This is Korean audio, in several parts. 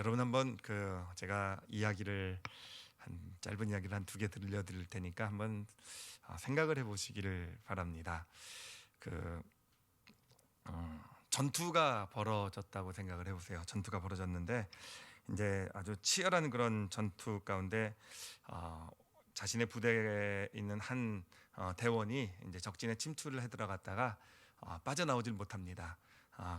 여러분 한번 제가 이야기를 짧은 이야기를 한 두 개 들려드릴 테니까 한번 생각을 해보시기를 바랍니다. 그 전투가 벌어졌다고 생각을 해보세요. 전투가 벌어졌는데 이제 아주 치열한 그런 전투 가운데 자신의 부대에 있는 한 대원이 이제 적진에 침투를 해 들어갔다가 빠져나오질 못합니다.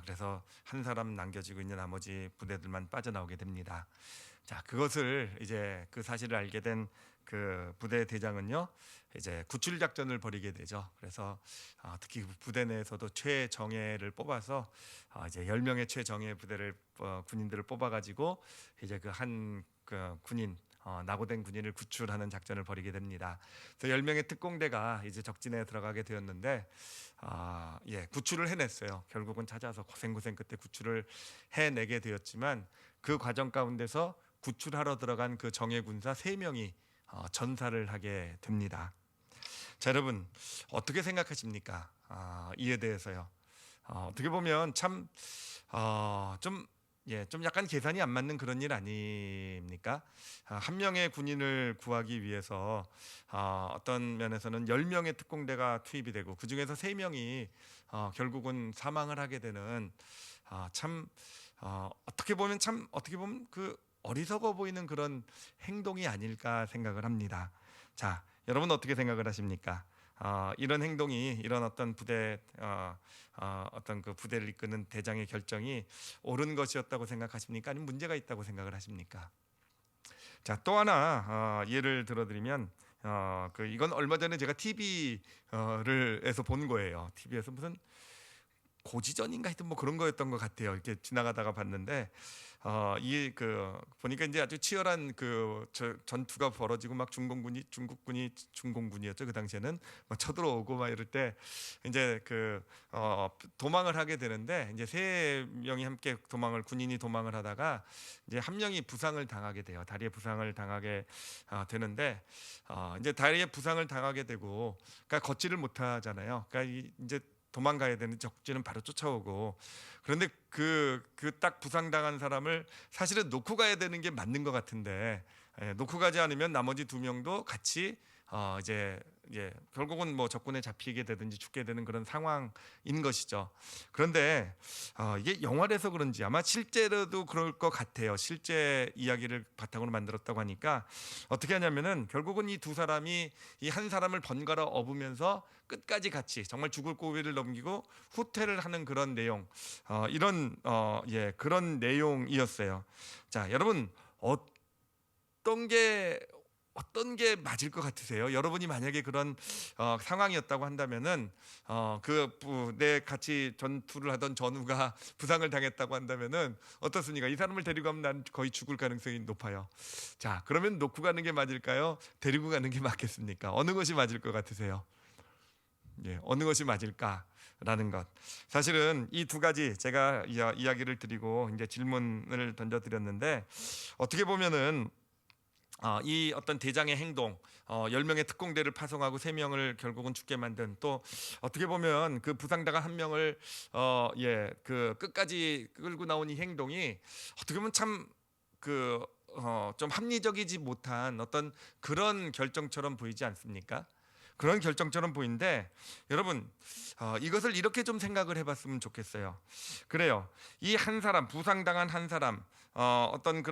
그래서 한 사람 남겨지고 있는 나머지 부대들만 빠져나오게 됩니다. 자, 그것을 이제 그 사실을 알게 된 그 부대 대장은요, 이제 구출 작전을 벌이게 되죠. 그래서 특히 부대 내에서도 최정예를 뽑아서 이제 10명의 최정예 부대를 군인들을 뽑아가지고 이제 그 군인 낙오된 군인을 구출하는 작전을 벌이게 됩니다. 그래서 10명의 특공대가 이제 적진에 들어가게 되었는데 구출을 해냈어요. 결국은 찾아서 고생 끝에 구출을 해내게 되었지만 그 과정 가운데서 구출하러 들어간 그 정예 군사 3명이 전사를 하게 됩니다. 자, 여러분 어떻게 생각하십니까? 이에 대해서요. 어떻게 보면 참 좀 약간 계산이 안 맞는 그런 일 아닙니까? 한 명의 군인을 구하기 위해서 어떤 면에서는 10명의 특공대가 투입이 되고 그 중에서 3명이 결국은 사망을 하게 되는 어떻게 보면 그 어리석어 보이는 그런 행동이 아닐까 생각을 합니다. 자, 여러분 어떻게 생각을 하십니까? 이런 행동이 이런 어떤 어떤 그 부대를 이끄는 대장의 결정이 옳은 것이었다고 생각하십니까? 아니면 문제가 있다고 생각을 하십니까? 자, 또 하나 예를 들어드리면 이건 얼마 전에 제가 TV에서 본 거예요. TV에서 무슨 고지전인가 하여튼 뭐 그런 거였던 것 같아요. 이렇게 지나가다가 봤는데 보니까 이제 아주 치열한 전투가 벌어지고 막 중공군이었죠. 그 당시에는 막 쳐들어오고 막 이럴 때 이제 도망을 하게 되는데 이제 3명이 함께 군인이 도망을 하다가 이제 한 명이 부상을 당하게 돼요. 다리에 부상을 당하게 되는데 이제 다리에 부상을 당하게 되고 그러니까 걷지를 못하잖아요. 그러니까 이제 도망가야 되는 적진은 바로 쫓아오고, 그런데 딱 부상당한 사람을 사실은 놓고 가야 되는 게 맞는 것 같은데 놓고 가지 않으면 나머지 2명도 같이 이제 결국은 뭐 적군에 잡히게 되든지 죽게 되는 그런 상황인 것이죠. 그런데 이게 영화라서 그런지 아마 실제로도 그럴 것 같아요. 실제 이야기를 바탕으로 만들었다고 하니까 어떻게 하냐면은 결국은 이 두 사람이 이 한 사람을 번갈아 업으면서 끝까지 같이 정말 죽을 고비를 넘기고 후퇴를 하는 그런 내용, 그런 내용이었어요. 자, 여러분 어떤 게 맞을 것 같으세요? 여러분이 만약에 그런 상황이었다고 한다면은 내 같이 전투를 하던 전우가 부상을 당했다고 한다면은 어떻습니까? 이 사람을 데리고 가면 난 거의 죽을 가능성이 높아요. 자, 그러면 놓고 가는 게 맞을까요? 데리고 가는 게 맞겠습니까? 어느 것이 맞을 것 같으세요? 어느 것이 맞을까라는 것. 사실은 이 두 가지 제가 이야기를 드리고 이제 질문을 던져드렸는데 어떻게 보면은 이 어떤 대장의 행동, 10명의 특공대를 파송하고 3명을 결국은 죽게 만든, 또 어떻게 보면 그 부상당한 한 명을 끝까지 끌고 나온 이 행동이 어떻게 보면 좀 합리적이지 못한 어떤 그런 결정처럼 보이지 않습니까? 그런 결정처럼 보이는데 여러분 이것을 이렇게 좀 생각을 해봤으면 좋겠어요. 그래요. 이 한 사람, 부상당한 한 사람, 어떤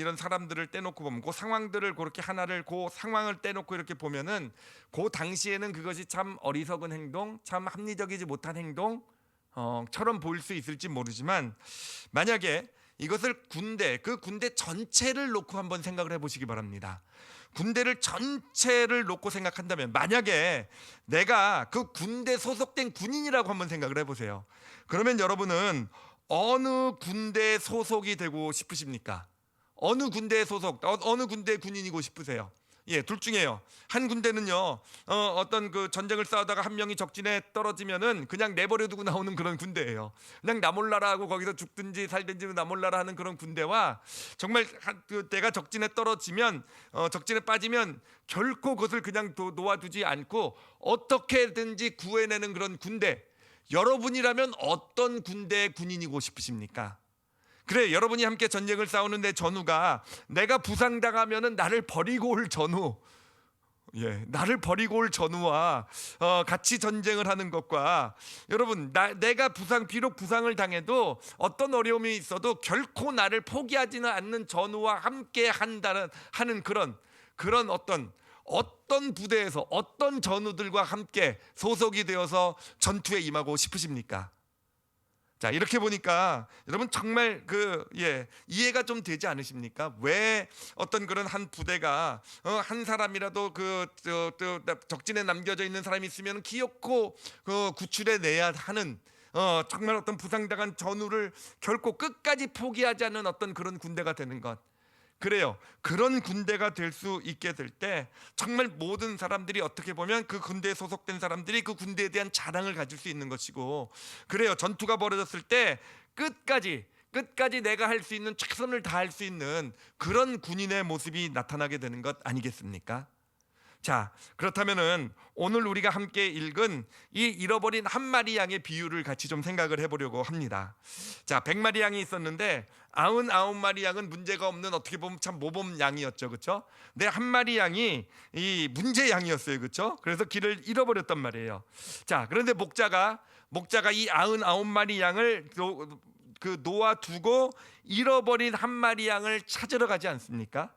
이런 사람들을 떼놓고 보면 그 상황들을 그렇게 그 상황을 떼놓고 이렇게 보면은 그 당시에는 그것이 참 어리석은 행동, 참 합리적이지 못한 행동처럼 보일 수 있을지 모르지만 만약에 이것을 그 군대 전체를 놓고 한번 생각을 해보시기 바랍니다. 군대를 전체를 놓고 생각한다면 만약에 내가 그 군대 소속된 군인이라고 한번 생각을 해보세요. 그러면 여러분은 어느 군대 소속이 되고 싶으십니까? 어느 군대에 어느 군대 군인이고 싶으세요? 둘 중에요. 한 군대는요, 어떤 그 전쟁을 싸우다가 한 명이 적진에 떨어지면은 그냥 내버려두고 나오는 그런 군대예요. 그냥 나 몰라라 하고 거기서 죽든지 살든지 나 몰라라 하는 그런 군대와 정말 내가 적진에 떨어지면, 적진에 빠지면 결코 그것을 그냥 놓아두지 않고 어떻게든지 구해내는 그런 군대. 여러분이라면 어떤 군대의 군인이고 싶으십니까? 그래, 여러분이 함께 전쟁을 싸우는 내 전우가 내가 부상당하면은 나를 버리고 올 전우, 나를 버리고 올 전우와 같이 전쟁을 하는 것과, 여러분, 내가 비록 부상을 당해도 어떤 어려움이 있어도 결코 나를 포기하지는 않는 전우와 함께 하는 그런 어떤 부대에서 어떤 전우들과 함께 소속이 되어서 전투에 임하고 싶으십니까? 자, 이렇게 보니까 여러분 정말 이해가 좀 되지 않으십니까? 왜 어떤 그런 한 부대가 한 사람이라도 적진에 남겨져 있는 사람이 있으면 기어코 구출해 내야 하는, 정말 어떤 부상당한 전우를 결코 끝까지 포기하지 않는 어떤 그런 군대가 되는 것. 그래요. 그런 군대가 될 수 있게 될 때 정말 모든 사람들이, 어떻게 보면 그 군대에 소속된 사람들이 그 군대에 대한 자랑을 가질 수 있는 것이고, 그래요. 전투가 벌어졌을 때 끝까지 내가 할 수 있는 최선을 다할 수 있는 그런 군인의 모습이 나타나게 되는 것 아니겠습니까? 자, 그렇다면은 오늘 우리가 함께 읽은 이 잃어버린 한 마리 양의 비유를 같이 좀 생각을 해보려고 합니다. 자, 100마리 양이 있었는데 99마리 양은 문제가 없는, 어떻게 보면 참 모범 양이었죠, 그렇죠? 근데 한 마리 양이 이 문제 양이었어요, 그렇죠? 그래서 길을 잃어버렸단 말이에요. 자, 그런데 목자가 이 99마리 양을 놓아두고 잃어버린 한 마리 양을 찾으러 가지 않습니까?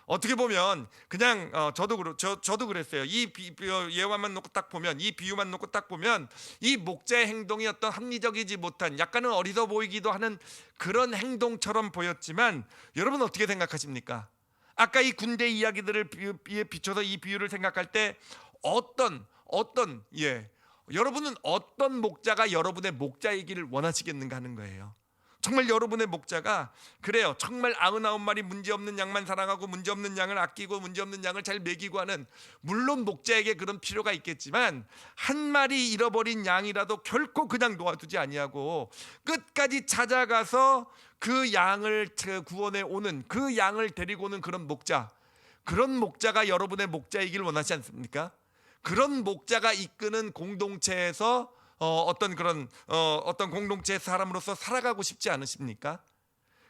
어떻게 보면 그냥 저도 그랬어요. 이 예화만 놓고 딱 보면, 이 비유만 놓고 딱 보면 이 목자의 행동이 어떤 합리적이지 못한, 약간은 어리석어 보이기도 하는 그런 행동처럼 보였지만, 여러분 어떻게 생각하십니까? 아까 이 군대 이야기들을 비춰서 이 비유를 생각할 때 여러분은 어떤 목자가 여러분의 목자이기를 원하시겠는가 하는 거예요. 정말 여러분의 목자가, 그래요, 정말 99마리 문제없는 양만 사랑하고 문제없는 양을 아끼고 문제없는 양을 잘 먹이고 하는, 물론 목자에게 그런 필요가 있겠지만 한 마리 잃어버린 양이라도 결코 그냥 놓아두지 아니하고 끝까지 찾아가서 그 양을 구원해 오는, 그 양을 데리고 오는 그런 목자가 여러분의 목자이길 원하지 않습니까? 그런 목자가 이끄는 공동체에서 어떤 공동체의 사람으로서 살아가고 싶지 않으십니까?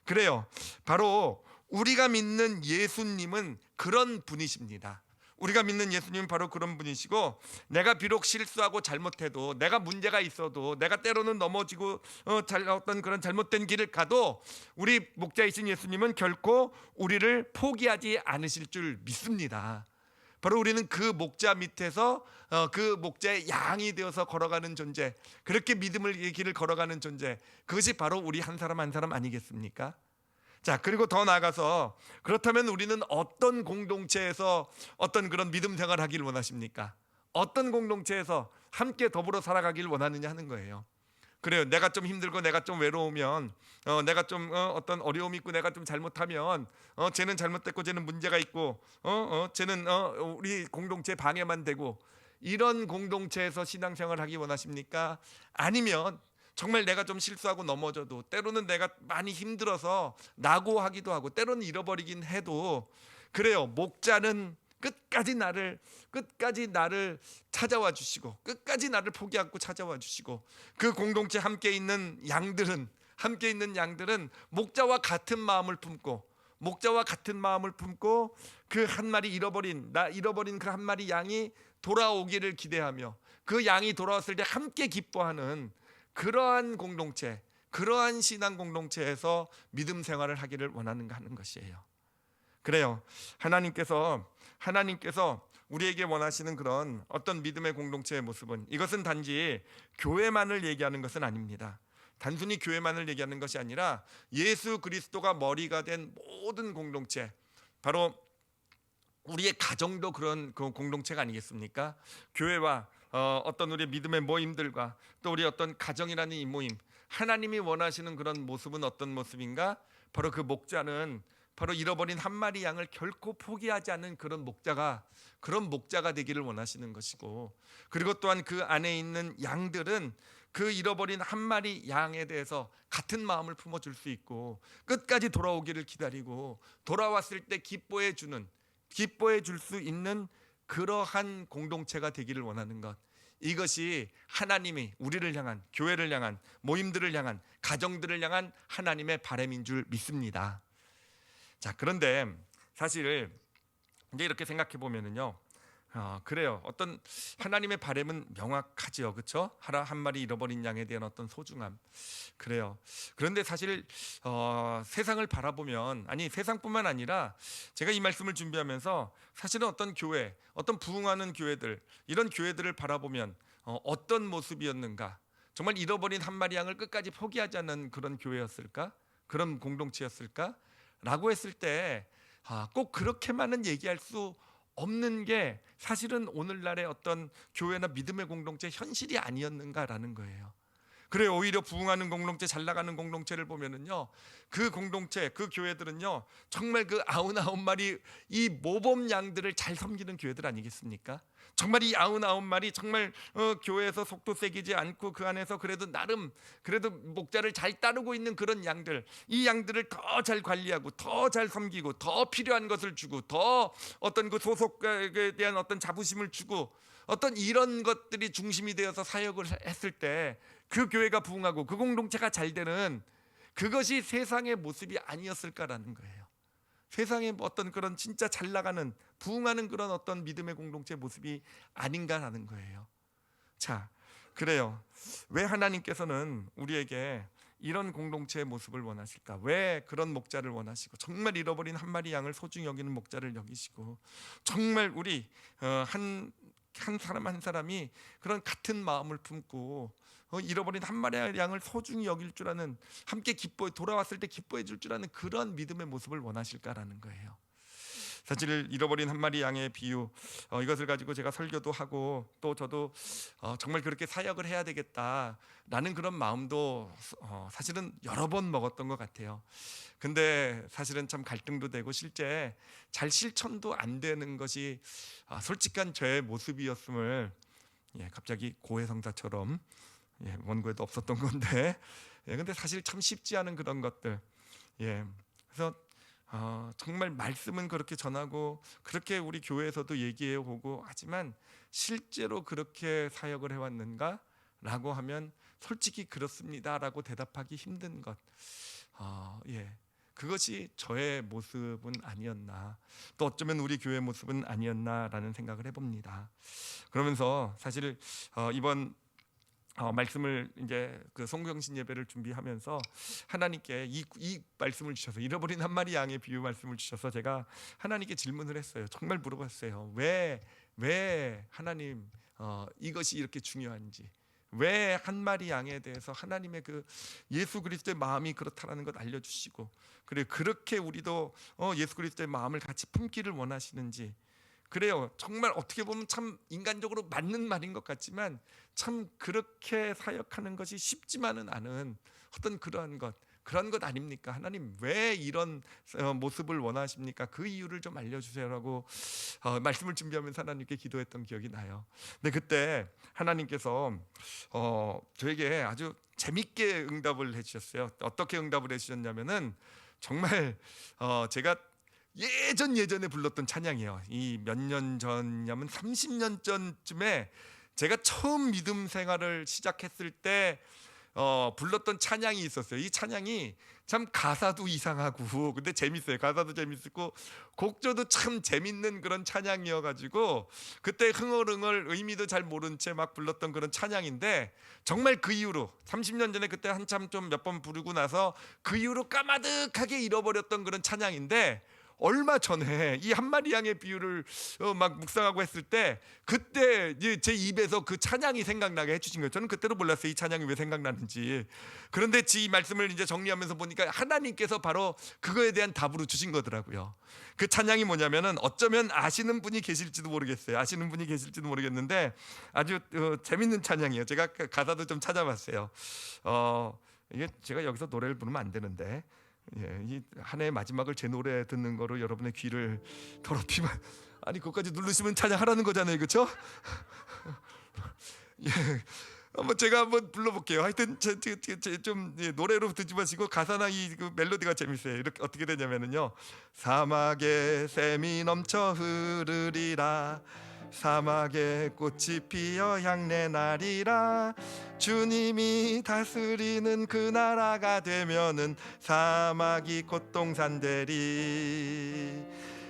그래요. 바로 우리가 믿는 예수님은 그런 분이십니다. 우리가 믿는 예수님은 바로 그런 분이시고, 내가 비록 실수하고 잘못해도, 내가 문제가 있어도, 내가 때로는 넘어지고 어떤 그런 잘못된 길을 가도 우리 목자이신 예수님은 결코 우리를 포기하지 않으실 줄 믿습니다. 바로 우리는 그 목자 밑에서 그 목자의 양이 되어서 걸어가는 존재, 그렇게 믿음의 길을 걸어가는 존재, 그것이 바로 우리 한 사람 한 사람 아니겠습니까? 자, 그리고 더 나아가서, 그렇다면 우리는 어떤 공동체에서 어떤 그런 믿음 생활을 하길 원하십니까? 어떤 공동체에서 함께 더불어 살아가길 원하느냐 하는 거예요. 그래요. 내가 좀 힘들고 내가 좀 외로우면, 내가 좀 어떤 어려움이 있고 내가 좀 잘못하면, 쟤는 잘못됐고 쟤는 문제가 있고, 쟤는 우리 공동체 방해만 되고, 이런 공동체에서 신앙생활을 하기 원하십니까? 아니면 정말 내가 좀 실수하고 넘어져도, 때로는 내가 많이 힘들어서 낙오하기도 하고, 때로는 잃어버리긴 해도, 그래요, 목자는 끝까지 나를 찾아와 주시고, 끝까지 나를 포기 않고 찾아와 주시고, 그 공동체 함께 있는 양들은 목자와 같은 마음을 품고 그 한 마리 잃어버린 그 한 마리 양이 돌아오기를 기대하며, 그 양이 돌아왔을 때 함께 기뻐하는 그러한 공동체, 그러한 신앙 공동체에서 믿음 생활을 하기를 원하는가 하는 것이에요. 그래요. 하나님께서 우리에게 원하시는 그런 어떤 믿음의 공동체의 모습은, 이것은 단지 교회만을 얘기하는 것은 아닙니다. 단순히 교회만을 얘기하는 것이 아니라 예수 그리스도가 머리가 된 모든 공동체, 바로 우리의 가정도 그런 공동체가 아니겠습니까? 교회와 어떤 우리 믿음의 모임들과 또 우리 어떤 가정이라는 이 모임, 하나님이 원하시는 그런 모습은 어떤 모습인가? 바로 그 목자는 바로 잃어버린 한 마리 양을 결코 포기하지 않는 그런 목자가 되기를 원하시는 것이고, 그리고 또한 그 안에 있는 양들은 그 잃어버린 한 마리 양에 대해서 같은 마음을 품어줄 수 있고, 끝까지 돌아오기를 기다리고 돌아왔을 때 기뻐해 줄 수 있는 그러한 공동체가 되기를 원하는 것, 이것이 하나님이 우리를 향한, 교회를 향한, 모임들을 향한, 가정들을 향한 하나님의 바람인 줄 믿습니다. 자, 그런데 사실 이제 이렇게 생각해 보면은요, 그래요. 어떤 하나님의 바람은 명확하지요, 그렇죠? 한 마리 잃어버린 양에 대한 어떤 소중함, 그래요. 그런데 사실 세상을 바라보면, 아니 세상뿐만 아니라 제가 이 말씀을 준비하면서 사실은 어떤 교회, 어떤 부흥하는 교회들, 이런 교회들을 바라보면 어떤 모습이었는가? 정말 잃어버린 한 마리 양을 끝까지 포기하지 않는 그런 교회였을까? 그런 공동체였을까? 라고 했을 때 꼭 그렇게만은 얘기할 수 없는 게 사실은 오늘날의 어떤 교회나 믿음의 공동체 현실이 아니었는가라는 거예요. 그래, 오히려 부흥하는 공동체, 잘 나가는 공동체를 보면은요, 그 공동체, 그 교회들은요, 정말 그 99마리 이 모범 양들을 잘 섬기는 교회들 아니겠습니까? 정말 이 99마리 정말 교회에서 속도 새기지 않고 그 안에서 그래도 나름 그래도 목자를 잘 따르고 있는 그런 양들, 이 양들을 더 잘 관리하고 더 잘 섬기고 더 필요한 것을 주고 더 어떤 그 소속에 대한 어떤 자부심을 주고 어떤 이런 것들이 중심이 되어서 사역을 했을 때 그 교회가 부흥하고 그 공동체가 잘 되는, 그것이 세상의 모습이 아니었을까라는 거예요. 세상의 어떤 그런 진짜 잘 나가는 부흥하는 그런 어떤 믿음의 공동체 모습이 아닌가라는 거예요. 자, 그래요. 왜 하나님께서는 우리에게 이런 공동체의 모습을 원하실까? 왜 그런 목자를 원하시고, 정말 잃어버린 한 마리 양을 소중히 여기는 목자를 여기시고, 정말 우리 한 사람 한 사람이 그런 같은 마음을 품고 잃어버린 한 마리 양을 소중히 여길 줄 아는, 함께 돌아왔을 때 기뻐해 줄 줄 아는 그런 믿음의 모습을 원하실까라는 거예요. 사실 잃어버린 한 마리 양의 비유, 이것을 가지고 제가 설교도 하고 또 저도 정말 그렇게 사역을 해야 되겠다라는 그런 마음도 사실은 여러 번 먹었던 것 같아요. 근데 사실은 참 갈등도 되고 실제 잘 실천도 안 되는 것이 솔직한 저의 모습이었음을, 갑자기 고해성사처럼, 원고에도 없었던 건데, 근데 사실 참 쉽지 않은 그런 것들, 그래서 정말 말씀은 그렇게 전하고 그렇게 우리 교회에서도 얘기해 오고 하지만 실제로 그렇게 사역을 해왔는가? 라고 하면 솔직히 그렇습니다라고 대답하기 힘든 것, 그것이 저의 모습은 아니었나, 또 어쩌면 우리 교회의 모습은 아니었나라는 생각을 해봅니다. 그러면서 사실 이번 말씀을 이제 그 송구영신 예배를 준비하면서 하나님께 이 말씀을 주셔서, 잃어버린 한 마리 양의 비유 말씀을 주셔서 제가 하나님께 질문을 했어요. 정말 물어봤어요. 왜 하나님 이것이 이렇게 중요한지, 왜 한 마리 양에 대해서 하나님의 그 예수 그리스도의 마음이 그렇다라는 것 알려주시고, 그래 그렇게 우리도 예수 그리스도의 마음을 같이 품기를 원하시는지. 그래요. 정말 어떻게 보면 참 인간적으로 맞는 말인 것 같지만 참 그렇게 사역하는 것이 쉽지만은 않은 어떤 그런 것 아닙니까? 하나님 왜 이런 모습을 원하십니까? 그 이유를 좀 알려주세요라고 말씀을 준비하면서 하나님께 기도했던 기억이 나요. 근데 그때 하나님께서 저에게 아주 재밌게 응답을 해주셨어요. 어떻게 응답을 해주셨냐면은 정말 제가 예전에 불렀던 찬양이에요. 이 몇 년 전이냐면 30년 전쯤에 제가 처음 믿음 생활을 시작했을 때 불렀던 찬양이 있었어요. 이 찬양이 참 가사도 이상하고 근데 재밌어요. 가사도 재밌었고 곡조도 참 재밌는 그런 찬양이어가지고 그때 흥얼흥얼 의미도 잘 모른 채 막 불렀던 그런 찬양인데, 정말 그 이후로 30년 전에 그때 한참 좀 몇 번 부르고 나서 그 이후로 까마득하게 잃어버렸던 그런 찬양인데, 얼마 전에 이 한 마리 양의 비유를 막 묵상하고 했을 때 그때 제 입에서 그 찬양이 생각나게 해주신 거예요. 저는 그때도 몰랐어요, 이 찬양이 왜 생각나는지. 그런데 이 말씀을 이제 정리하면서 보니까 하나님께서 바로 그거에 대한 답으로 주신 거더라고요. 그 찬양이 뭐냐면은, 어쩌면 아시는 분이 계실지도 모르겠어요. 아시는 분이 계실지도 모르겠는데 아주 재밌는 찬양이에요. 제가 가사도 좀 찾아봤어요. 이게 제가 여기서 노래를 부르면 안 되는데, 이 한 해의 마지막을 제 노래 듣는 거로 여러분의 귀를 더럽히면, 아니 그것까지 누르시면 찬양하라는 거잖아요, 그렇죠? 제가 한번 불러볼게요. 하여튼 좀 노래로 듣지 마시고 가사나 그 멜로디가 재밌어요. 이렇게 어떻게 되냐면요, 사막에 샘이 넘쳐 흐르리라, 사막에 꽃이 피어 향내 나리라. 주님이 다스리는 그 나라가 되면은 사막이 곧 동산 되리.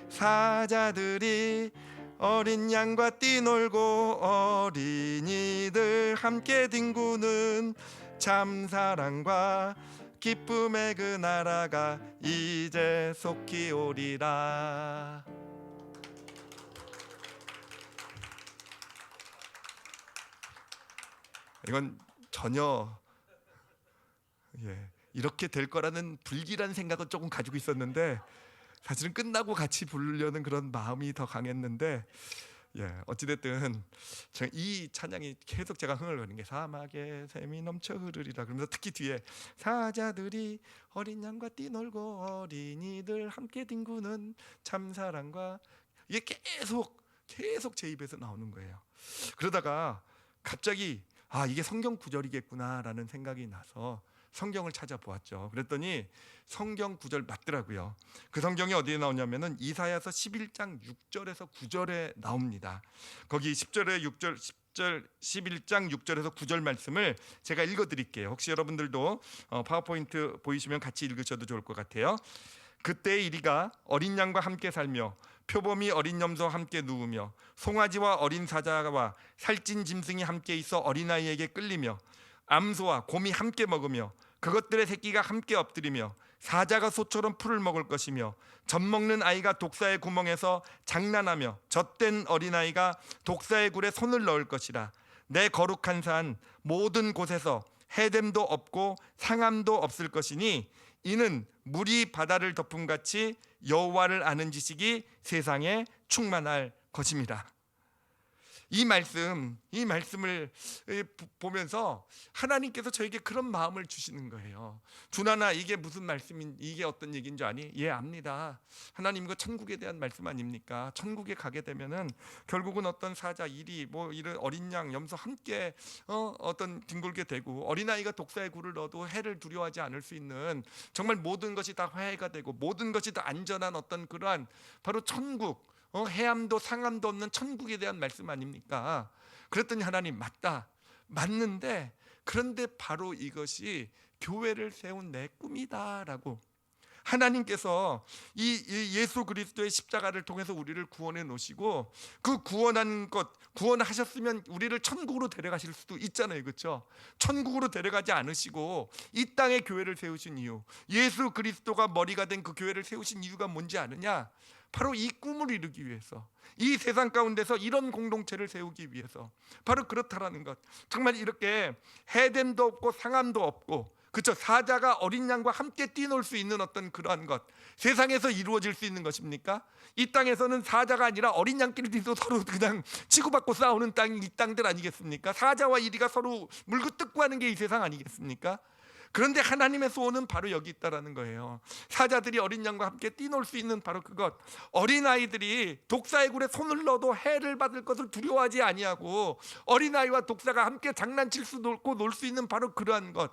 사자들이 어린 양과 뛰놀고 어린이들 함께 뒹구는 참 사랑과 기쁨의 그 나라가 이제 속히 오리라. 이건 전혀 이렇게 될 거라는 불길한 생각은 조금 가지고 있었는데, 사실은 끝나고 같이 부르려는 그런 마음이 더 강했는데, 어찌됐든 이 찬양이 계속 제가 흥얼거리는 게 사막에 샘이 넘쳐 흐르리라 그러면서, 특히 뒤에 사자들이 어린 양과 뛰놀고 어린이들 함께 뒹구는 참사랑과, 이게 계속 제 입에서 나오는 거예요. 그러다가 갑자기 이게 성경 구절이겠구나라는 생각이 나서 성경을 찾아보았죠. 그랬더니 성경 구절 맞더라고요. 그 성경이 어디에 나오냐면은 이사야서 11장 6절에서 9절에 나옵니다. 거기 10절에 6절, 11장 6절에서 9절 말씀을 제가 읽어드릴게요. 혹시 여러분들도 파워포인트 보이시면 같이 읽으셔도 좋을 것 같아요. 그때 이리가 어린 양과 함께 살며 표범이 어린 염소와 함께 누우며 송아지와 어린 사자와 살찐 짐승이 함께 있어 어린아이에게 끌리며 암소와 곰이 함께 먹으며 그것들의 새끼가 함께 엎드리며 사자가 소처럼 풀을 먹을 것이며 젖 먹는 아이가 독사의 구멍에서 장난하며 젖된 어린아이가 독사의 굴에 손을 넣을 것이라. 내 거룩한 산 모든 곳에서 해됨도 없고 상함도 없을 것이니 이는 물이 바다를 덮음같이 여호와를 아는 지식이 세상에 충만할 것입니다. 이 말씀을 보면서 하나님께서 저에게 그런 마음을 주시는 거예요. 준하나, 이게 무슨 말씀인, 이게 어떤 얘기인 줄 아니? 압니다. 하나님, 이거 천국에 대한 말씀 아닙니까? 천국에 가게 되면은 결국은 어떤 사자, 이리 이런 어린 양, 염소 함께 어떤 뒹굴게 되고, 어린아이가 독사의 굴을 넣어도 해를 두려워하지 않을 수 있는, 정말 모든 것이 다 화해가 되고 모든 것이 다 안전한 어떤 그러한 바로 천국, 해함도 상함도 없는 천국에 대한 말씀 아닙니까? 그랬더니 하나님, 맞는데, 그런데 바로 이것이 교회를 세운 내 꿈이다라고 하나님께서 이 예수 그리스도의 십자가를 통해서 우리를 구원해 놓으시고, 그 구원하셨으면 우리를 천국으로 데려가실 수도 있잖아요. 그렇죠? 천국으로 데려가지 않으시고 이 땅에 교회를 세우신 이유, 예수 그리스도가 머리가 된 그 교회를 세우신 이유가 뭔지 아느냐? 바로 이 꿈을 이루기 위해서, 이 세상 가운데서 이런 공동체를 세우기 위해서, 바로 그렇다라는 것. 정말 이렇게 해됨도 없고 상함도 없고, 그렇죠? 사자가 어린 양과 함께 뛰놀 수 있는 어떤 그러한 것, 세상에서 이루어질 수 있는 것입니까? 이 땅에서는 사자가 아니라 어린 양끼리도 서로 그냥 치고받고 싸우는 땅이 이 땅들 아니겠습니까? 사자와 이리가 서로 물고 뜯고 하는 게 이 세상 아니겠습니까? 그런데 하나님의 소원은 바로 여기 있다라는 거예요. 사자들이 어린 양과 함께 뛰놀 수 있는 바로 그것, 어린아이들이 독사의 굴에 손을 넣어도 해를 받을 것을 두려워하지 아니하고 어린아이와 독사가 함께 장난칠 수 있고 놀 수 있는 바로 그러한 것,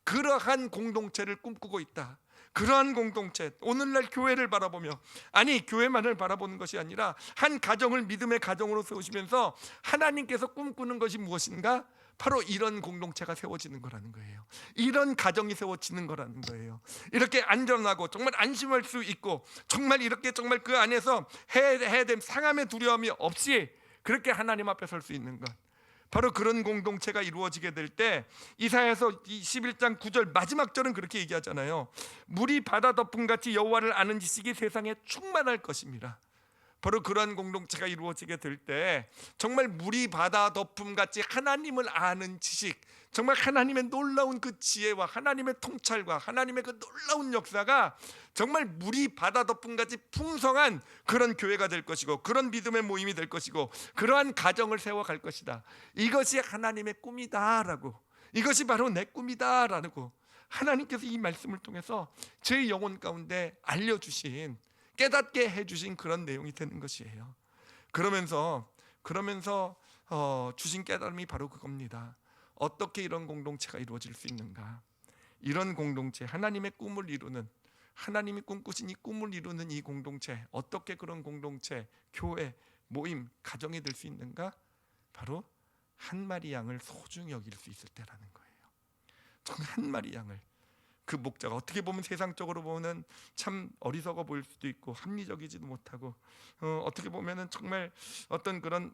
그러한 공동체를 꿈꾸고 있다. 그러한 공동체, 오늘날 교회를 바라보며, 아니 교회만을 바라보는 것이 아니라 한 가정을 믿음의 가정으로 세우시면서 하나님께서 꿈꾸는 것이 무엇인가? 바로 이런 공동체가 세워지는 거라는 거예요. 이런 가정이 세워지는 거라는 거예요. 이렇게 안전하고 정말 안심할 수 있고, 정말 이렇게 정말 그 안에서 해됨 상함의 두려움이 없이 그렇게 하나님 앞에 설 수 있는 것, 바로 그런 공동체가 이루어지게 될 때, 이사야서 11장 9절 마지막 절은 그렇게 얘기하잖아요. 물이 바다 덮음같이 여호와를 아는 지식이 세상에 충만할 것입니다. 바로 그러한 공동체가 이루어지게 될 때, 정말 물이 바다 덮음같이 하나님을 아는 지식, 정말 하나님의 놀라운 그 지혜와 하나님의 통찰과 하나님의 그 놀라운 역사가 정말 물이 바다 덮음같이 풍성한 그런 교회가 될 것이고, 그런 믿음의 모임이 될 것이고, 그러한 가정을 세워갈 것이다. 이것이 하나님의 꿈이다라고, 이것이 바로 내 꿈이다라고 하나님께서 이 말씀을 통해서 제 영혼 가운데 알려주신, 깨닫게 해주신 그런 내용이 되는 것이에요. 그러면서 주신 깨달음이 바로 그겁니다. 어떻게 이런 공동체가 이루어질 수 있는가? 이런 공동체, 하나님의 꿈을 이루는, 하나님이 꿈꾸신 이 꿈을 이루는 이 공동체, 어떻게 그런 공동체, 교회, 모임, 가정이 될 수 있는가? 바로 한 마리 양을 소중히 여길 수 있을 때라는 거예요. 정말 한 마리 양을, 그 목자가 어떻게 보면 세상적으로 보면 참 어리석어 보일 수도 있고 합리적이지도 못하고 어떻게 보면은 정말 어떤 그런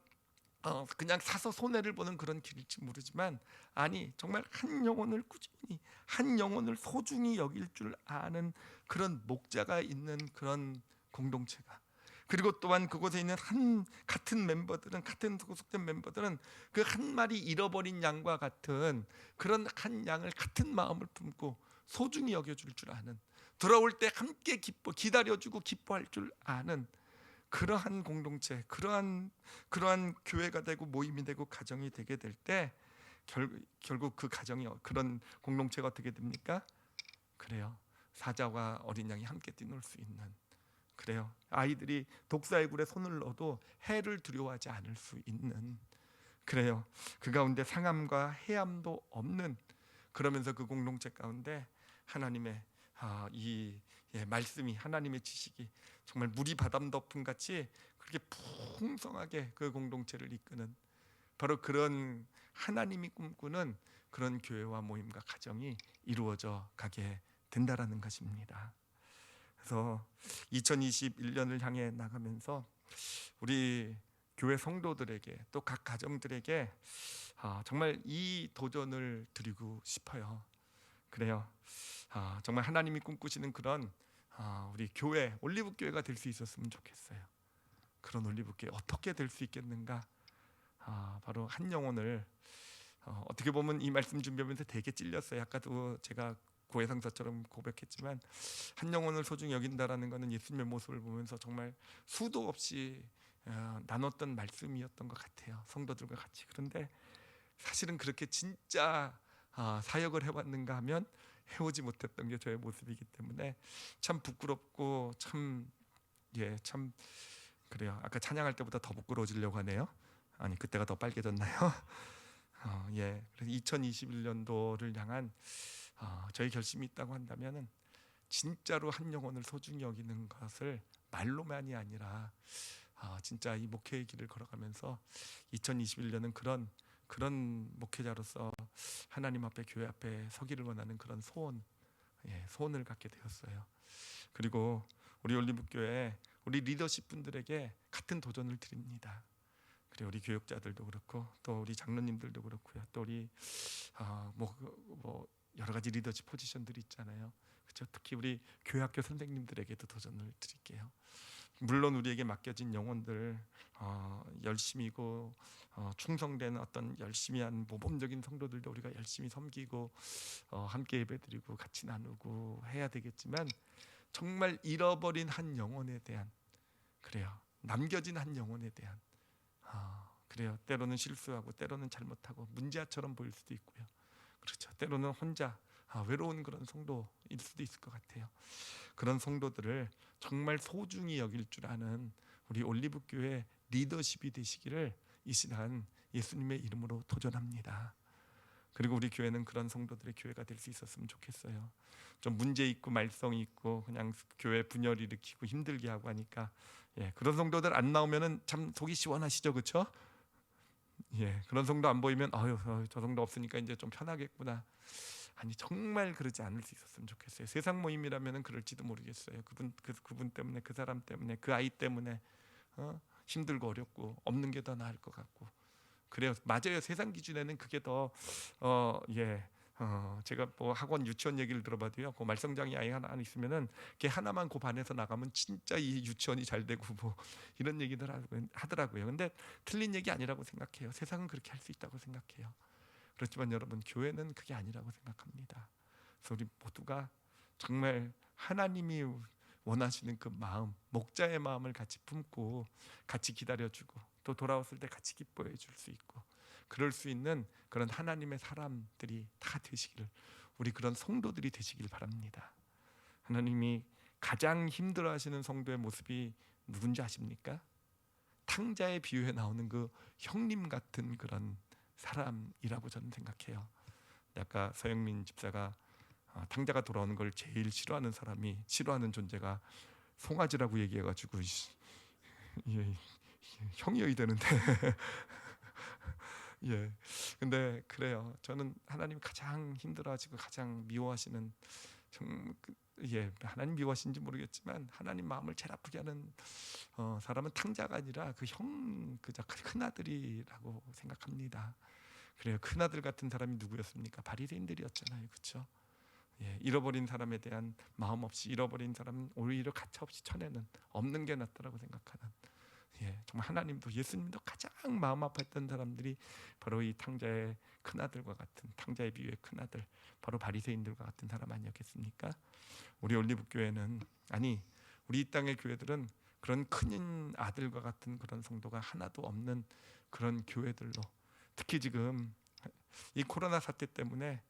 그냥 사서 손해를 보는 그런 길일지 모르지만, 아니 정말 한 영혼을 꾸준히, 한 영혼을 소중히 여길 줄 아는 그런 목자가 있는 그런 공동체가, 그리고 또한 그곳에 있는 같은 멤버들은, 같은 소속된 멤버들은 그 한 마리 잃어버린 양과 같은 그런 한 양을 같은 마음을 품고 소중히 여겨줄 줄 아는, 돌아올 때 함께 기다려주고 기뻐할 줄 아는 그러한 공동체, 그러한 교회가 되고 모임이 되고 가정이 되게 될 때 결국 그 가정이, 그런 공동체가 어떻게 됩니까? 그래요, 사자와 어린 양이 함께 뛰놀 수 있는, 그래요, 아이들이 독사의 굴에 손을 넣어도 해를 두려워하지 않을 수 있는, 그래요, 그 가운데 상함과 해함도 없는, 그러면서 그 공동체 가운데 하나님의 이 말씀이, 하나님의 지식이 정말 물이 바람 덮음 같이 그렇게 풍성하게 그 공동체를 이끄는, 바로 그런 하나님이 꿈꾸는 그런 교회와 모임과 가정이 이루어져 가게 된다라는 것입니다. 그래서 2021년을 향해 나가면서 우리 교회 성도들에게, 또 각 가정들에게 정말 이 도전을 드리고 싶어요. 그래요, 정말 하나님이 꿈꾸시는 그런 우리 교회, 올리브 교회가 될 수 있었으면 좋겠어요. 그런 올리브 교회 어떻게 될 수 있겠는가? 바로 한 영혼을, 어떻게 보면 이 말씀 준비하면서 되게 찔렸어요. 아까도 제가 고해상사처럼 고백했지만, 한 영혼을 소중히 여긴다라는 것은 예수님의 모습을 보면서 정말 수도 없이 나눴던 말씀이었던 것 같아요, 성도들과 같이. 그런데 사실은 그렇게 진짜 사역을 해왔는가 하면 해오지 못했던 게 저의 모습이기 때문에 참 부끄럽고 참 그래요. 아까 찬양할 때보다 더 부끄러워지려고 하네요. 아니, 그때가 더 빨개졌나요? 그래서 2021년도를 향한 저희 결심이 있다고 한다면은 진짜로 한 영혼을 소중히 여기는 것을 말로만이 아니라 진짜 이 목회의 길을 걸어가면서 2021년은 그런 목회자로서 하나님 앞에, 교회 앞에 서기를 원하는 그런 소원을 갖게 되었어요. 그리고 우리 올리브교회 우리 리더십 분들에게 같은 도전을 드립니다. 그리고 우리 교육자들도 그렇고, 또 우리 장로님들도 그렇고요, 또 우리 여러 가지 리더십 포지션들이 있잖아요. 그렇죠? 특히 우리 교회학교 선생님들에게도 도전을 드릴게요. 물론 우리에게 맡겨진 영혼들, 열심이고 충성된 어떤 열심히 한 모범적인 성도들도 우리가 열심히 섬기고 함께 예배드리고 같이 나누고 해야 되겠지만, 정말 잃어버린 한 영혼에 대한, 그래요, 남겨진 한 영혼에 대한, 그래요, 때로는 실수하고 때로는 잘못하고 문제아처럼 보일 수도 있고요, 그렇죠, 때로는 혼자 외로운 그런 성도일 수도 있을 것 같아요. 그런 성도들을 정말 소중히 여길 줄 아는 우리 올리브교회 리더십이 되시기를 이 시간 예수님의 이름으로 도전합니다. 그리고 우리 교회는 그런 성도들의 교회가 될 수 있었으면 좋겠어요. 좀 문제 있고 말썽 있고 그냥 교회 분열 일으키고 힘들게 하고 하니까, 그런 성도들 안 나오면은 참 속이 시원하시죠, 그렇죠? 그런 성도 안 보이면 저 성도 없으니까 이제 좀 편하겠구나. 아니, 정말 그러지 않을 수 있었으면 좋겠어요. 세상 모임이라면은 그럴지도 모르겠어요. 그분 때문에, 그 사람 때문에, 그 아이 때문에 힘들고 어렵고 없는 게 더 나을 것 같고, 그래요. 맞아요. 세상 기준에는 그게 더 제가 뭐 학원 유치원 얘기를 들어봐도요, 그 말썽장이 아이 하나 있으면은 걔 하나만 그 반에서 나가면 진짜 이 유치원이 잘 되고 뭐 이런 얘기들 하더라고요. 근데 틀린 얘기 아니라고 생각해요. 세상은 그렇게 할 수 있다고 생각해요. 그렇지만 여러분, 교회는 그게 아니라고 생각합니다. 그래서 우리 모두가 정말 하나님이 원하시는 그 마음, 목자의 마음을 같이 품고 같이 기다려주고, 또 돌아왔을 때 같이 기뻐해 줄 수 있고, 그럴 수 있는 그런 하나님의 사람들이 다 되시기를, 우리 그런 성도들이 되시길 바랍니다. 하나님이 가장 힘들어하시는 성도의 모습이 누군지 아십니까? 탕자의 비유에 나오는 그 형님 같은 그런 사람이라고 저는 생각해요. 아까 서영민 집사가 탕자가 돌아오는 걸 제일 싫어하는 존재가 송아지라고 얘기해가지고 형이어야 되는데 예. 근데 그래요. 저는 하나님 가장 힘들어하시고 가장 미워하시는 예, 하나님 미워하신지 모르겠지만 하나님 마음을 제일 아프게 하는 사람은 탕자가 아니라 그 형, 그저 큰 아들이라고 생각합니다. 그래요. 큰 아들 같은 사람이 누구였습니까? 바리새인들이었잖아요, 그렇죠? 예, 잃어버린 사람에 대한 마음 없이 잃어버린 사람은 오히려 가차 없이 쳐내는 없는 게 낫다라고 생각하는. 예, 정말 하나님도 예수님도 가장 마음 아팠던 사람들이 바로 이 탕자의 큰 아들과 같은 탕자의 비유의 큰 아들, 바로 바리새인들과 같은 사람 아니었겠습니까? 우리 올리브 교회는 아니 우리 이 땅의 교회들은 그런 큰 아들과 같은 그런 성도가 하나도 없는 그런 교회들로 특히 지금 이 코로나 사태 때문에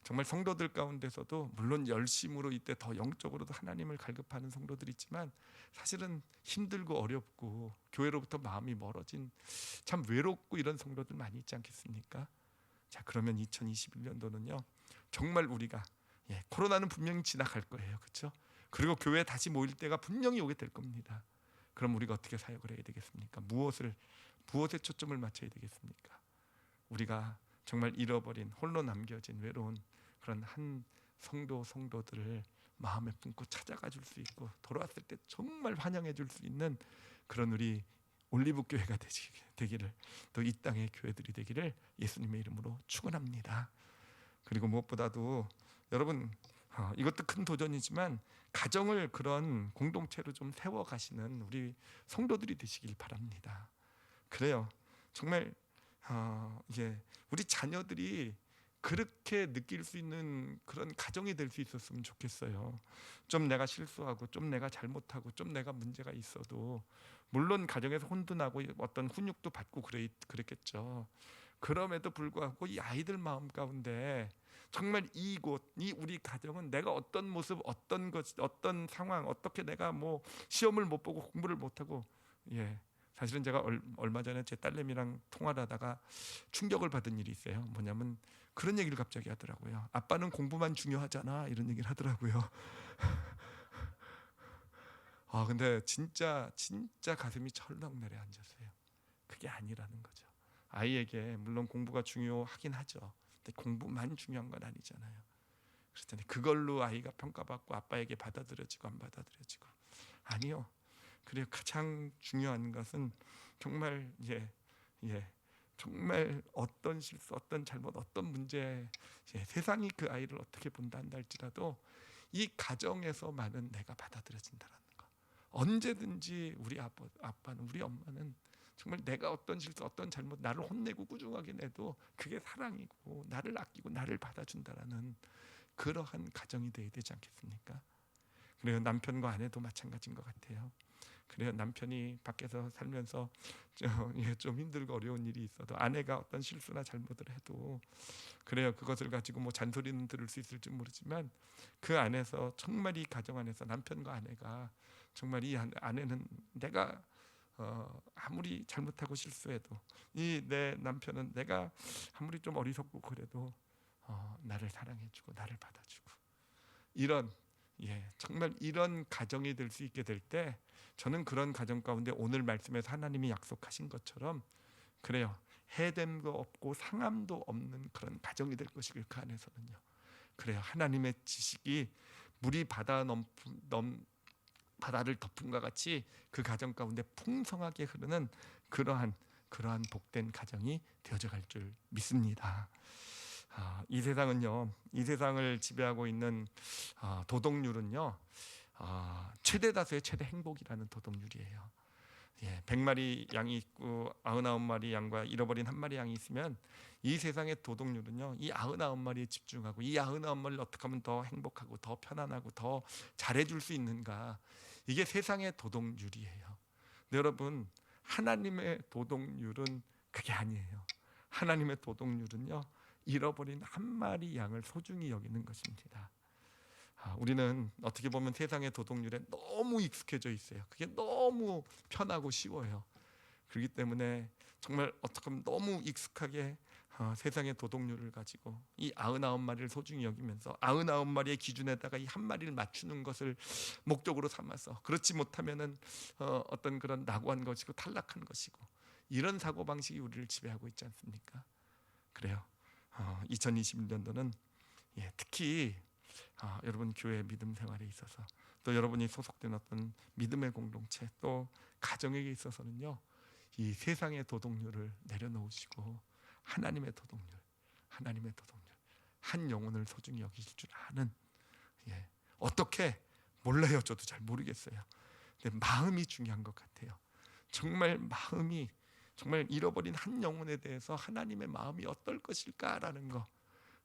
정말 성도들 가운데서도 물론 열심으로 이때 더 영적으로도 하나님을 갈급하는 성도들이 있지만 사실은 힘들고 어렵고 교회로부터 마음이 멀어진 참 외롭고 이런 성도들 많이 있지 않겠습니까? 자, 그러면 2021년도는요 정말 우리가 코로나는 분명히 지나갈 거예요, 그렇죠? 그리고 교회에 다시 모일 때가 분명히 오게 될 겁니다. 그럼 우리가 어떻게 사역을 해야 되겠습니까? 무엇에 초점을 맞춰야 되겠습니까? 우리가 정말 잃어버린 홀로 남겨진 외로운 그런 한 성도들을 마음에 품고 찾아가 줄 수 있고 돌아왔을 때 정말 환영해 줄 수 있는 그런 우리 올리브 교회가 되기를 또 이 땅의 교회들이 되기를 예수님의 이름으로 축원합니다. 그리고 무엇보다도 여러분 이것도 큰 도전이지만 가정을 그런 공동체로 좀 세워가시는 우리 성도들이 되시길 바랍니다. 그래요. 정말 이제 우리 자녀들이 그렇게 느낄 수 있는 그런 가정이 될 수 있었으면 좋겠어요. 좀 내가 실수하고 좀 내가 잘못하고 좀 내가 문제가 있어도 물론 가정에서 혼도 나고 어떤 훈육도 받고 그랬겠죠. 그럼에도 불구하고 이 아이들 마음 가운데 정말 이곳 이 우리 가정은 내가 어떤 모습 어떤 것 어떤 상황 어떻게 내가 뭐 시험을 못 보고 공부를 못 하고 사실은 제가 얼마 전에 제 딸내미랑 통화를 하다가 충격을 받은 일이 있어요. 뭐냐면 그런 얘기를 갑자기 하더라고요. 아빠는 공부만 중요하잖아 이런 얘기를 하더라고요. 근데 진짜 가슴이 철렁 내려앉았어요. 그게 아니라는 거죠. 아이에게 물론 공부가 중요하긴 하죠. 근데 공부만 중요한 건 아니잖아요. 그렇잖아요. 그걸로 아이가 평가받고 아빠에게 받아들여지고 안 받아들여지고 아니요. 그래요. 가장 중요한 것은 정말 정말 어떤 실수, 어떤 잘못, 어떤 문제, 세상이 그 아이를 어떻게 본다 한다 할지라도 이 가정에서만은 내가 받아들여진다라는 거. 언제든지 우리 아빠는 우리 엄마는 정말 내가 어떤 실수, 어떤 잘못, 나를 혼내고 꾸중하게 내도 그게 사랑이고 나를 아끼고 나를 받아준다라는 그러한 가정이 되어야 되지 않겠습니까? 그래요. 남편과 아내도 마찬가지인 것 같아요. 그래요. 남편이 밖에서 살면서 좀 힘들고 어려운 일이 있어도 아내가 어떤 실수나 잘못을 해도 그래요. 그것을 가지고 뭐 잔소리는 들을 수 있을지 모르지만 그 안에서 정말 이 가정 안에서 남편과 아내가 정말 이 아내는 내가 아무리 잘못하고 실수해도 이 내 남편은 내가 아무리 좀 어리석고 그래도 나를 사랑해주고 나를 받아주고 이런 정말 이런 가정이 될 수 있게 될 때 저는 그런 가정 가운데 오늘 말씀에서 하나님이 약속하신 것처럼 그래요. 해됨도 없고 상함도 없는 그런 가정이 될 것이길 그 안에서는요. 그래요. 하나님의 지식이 물이 바다를 덮음과 같이 그 가정 가운데 풍성하게 흐르는 그러한 복된 가정이 되어져 갈 줄 믿습니다. 이 세상은요, 이 세상을 지배하고 있는 도덕률은요, 최대 다수의 최대 행복이라는 도덕률이에요. 100마리 양이 있고 99마리 양과 잃어버린 한 마리 양이 있으면 이 세상의 도덕률은요, 이 99마리에 집중하고 이 99마리를 어떻게 하면 더 행복하고 더 편안하고 더 잘해줄 수 있는가, 이게 세상의 도덕률이에요. 근데 여러분, 하나님의 도덕률은 그게 아니에요. 하나님의 도덕률은요, 잃어버린 한 마리 양을 소중히 여기는 것입니다. 우리는 어떻게 보면 세상의 도덕률에 너무 익숙해져 있어요. 그게 너무 편하고 쉬워요. 그렇기 때문에 정말 어떻게 보면 너무 익숙하게 세상의 도덕률을 가지고 이 99마리를 소중히 여기면서 99마리의 기준에다가 이 한 마리를 맞추는 것을 목적으로 삼아서 그렇지 못하면은 어떤 그런 낙오한 것이고 탈락한 것이고 이런 사고방식이 우리를 지배하고 있지 않습니까? 그래요. 2021년도는 특히 여러분 교회 믿음 생활에 있어서 또 여러분이 소속된 어떤 믿음의 공동체 또 가정에 있어서는요, 이 세상의 도덕률을 내려놓으시고 하나님의 도덕률, 한 영혼을 소중히 여기실 줄 아는, 어떻게 몰라요. 저도 잘 모르겠어요. 근데 마음이 중요한 것 같아요. 정말 마음이, 정말 잃어버린 한 영혼에 대해서 하나님의 마음이 어떨 것일까라는 거.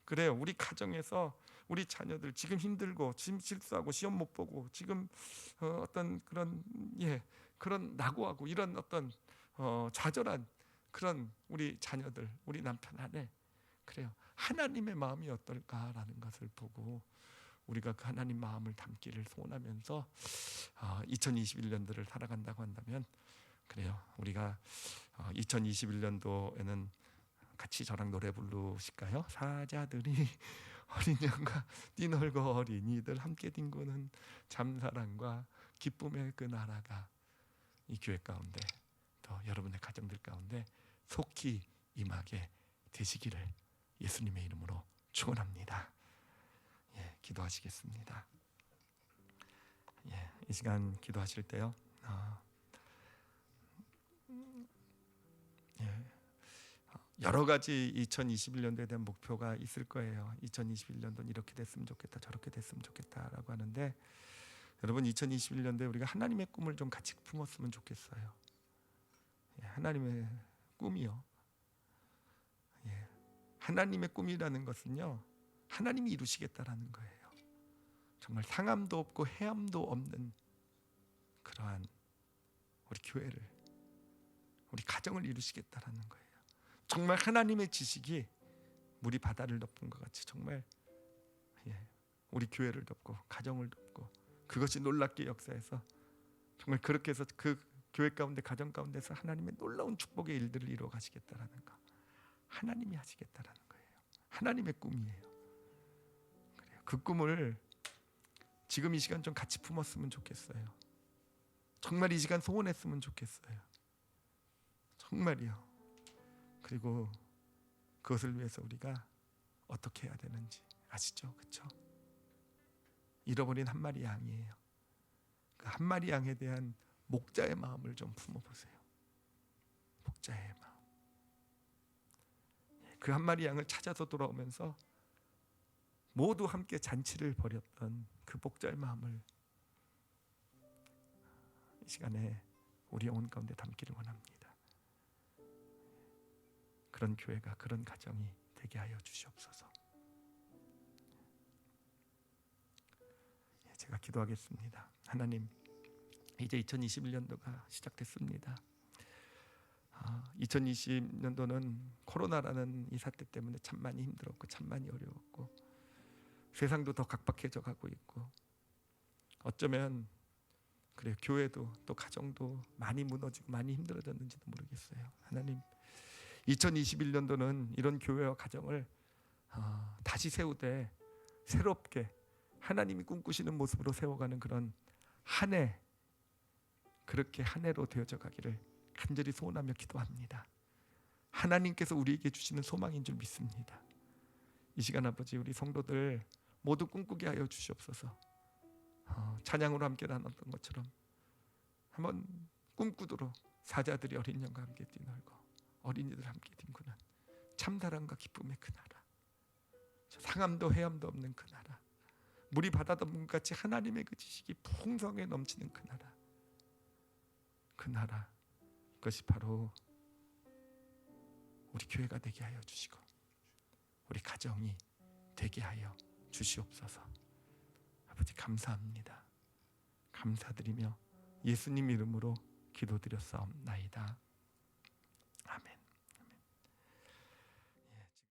그래요. 우리 가정에서 우리 자녀들 지금 힘들고 지금 실수하고 시험 못 보고 지금 어떤 그런 그런 낙오하고 이런 어떤 좌절한 그런 우리 자녀들, 우리 남편 아내, 그래요. 하나님의 마음이 어떨까라는 것을 보고 우리가 그 하나님 마음을 담기를 소원하면서 2021년도를 살아간다고 한다면, 그래요. 우리가 2021년도에는 같이 저랑 노래 부르실까요? 사자들이 어린 양과 띠놀고 어린이들 함께 뒹구는 잠사랑과 기쁨의 그 나라가 이 교회 가운데 또 여러분의 가정들 가운데 속히 임하게 되시기를 예수님의 이름으로 축원합니다. 기도하시겠습니다. 이 시간 기도하실 때요, 여러 가지 2021년도에 대한 목표가 있을 거예요. 2021년도는 이렇게 됐으면 좋겠다, 저렇게 됐으면 좋겠다라고 하는데, 여러분 2021년도에 우리가 하나님의 꿈을 좀 같이 품었으면 좋겠어요. 하나님의 꿈이요. 하나님의 꿈이라는 것은요, 하나님이 이루시겠다라는 거예요. 정말 상함도 없고 해함도 없는 그러한 우리 교회를, 우리 가정을 이루시겠다라는 거예요. 정말 하나님의 지식이 물이 바다를 덮은 것 같이 정말 우리 교회를 덮고 가정을 덮고 그것이 놀랍게 역사해서 정말 그렇게 해서 그 교회 가운데 가정 가운데서 하나님의 놀라운 축복의 일들을 이루어 가시겠다라는 거, 하나님이 하시겠다라는 거예요. 하나님의 꿈이에요. 그래요. 그 꿈을 지금 이 시간 좀 같이 품었으면 좋겠어요. 정말 이 시간 소원했으면 좋겠어요. 정말이요. 그리고 그것을 위해서 우리가 어떻게 해야 되는지 아시죠? 그렇죠? 잃어버린 한 마리 양이에요. 그 한 마리 양에 대한 목자의 마음을 좀 품어보세요. 목자의 마음. 그 한 마리 양을 찾아서 돌아오면서 모두 함께 잔치를 벌였던 그 목자의 마음을 이 시간에 우리 영혼 가운데 담기를 원합니다. 그런 교회가, 그런 가정이 되게 하여 주시옵소서. 제가 기도하겠습니다. 하나님, 이제 2021년도가 시작됐습니다. 2020년도는 코로나라는 이 사태 때문에 참 많이 힘들었고 참 많이 어려웠고 세상도 더 각박해져 가고 있고 어쩌면 그래요, 교회도 또 가정도 많이 무너지고 많이 힘들어졌는지도 모르겠어요. 하나님, 2021년도는 이런 교회와 가정을 다시 세우되 새롭게 하나님이 꿈꾸시는 모습으로 세워가는 그런 한 해, 그렇게 한 해로 되어져 가기를 간절히 소원하며 기도합니다. 하나님께서 우리에게 주시는 소망인 줄 믿습니다. 이 시간 아버지, 우리 성도들 모두 꿈꾸게 하여 주시옵소서. 찬양으로 함께 나눴던 것처럼 한번 꿈꾸도록 사자들이 어린 양과 함께 뛰놀고 어린이들 함께 뒹구는 참사랑과 기쁨의 그 나라, 상함도 해함도 없는 그 나라, 물이 바다 덮은 것 같이 하나님의 그 지식이 풍성하게 넘치는 그 나라, 그 나라, 그것이 바로 우리 교회가 되게 하여 주시고 우리 가정이 되게 하여 주시옵소서. 아버지, 감사합니다. 감사드리며 예수님 이름으로 기도드렸사옵나이다.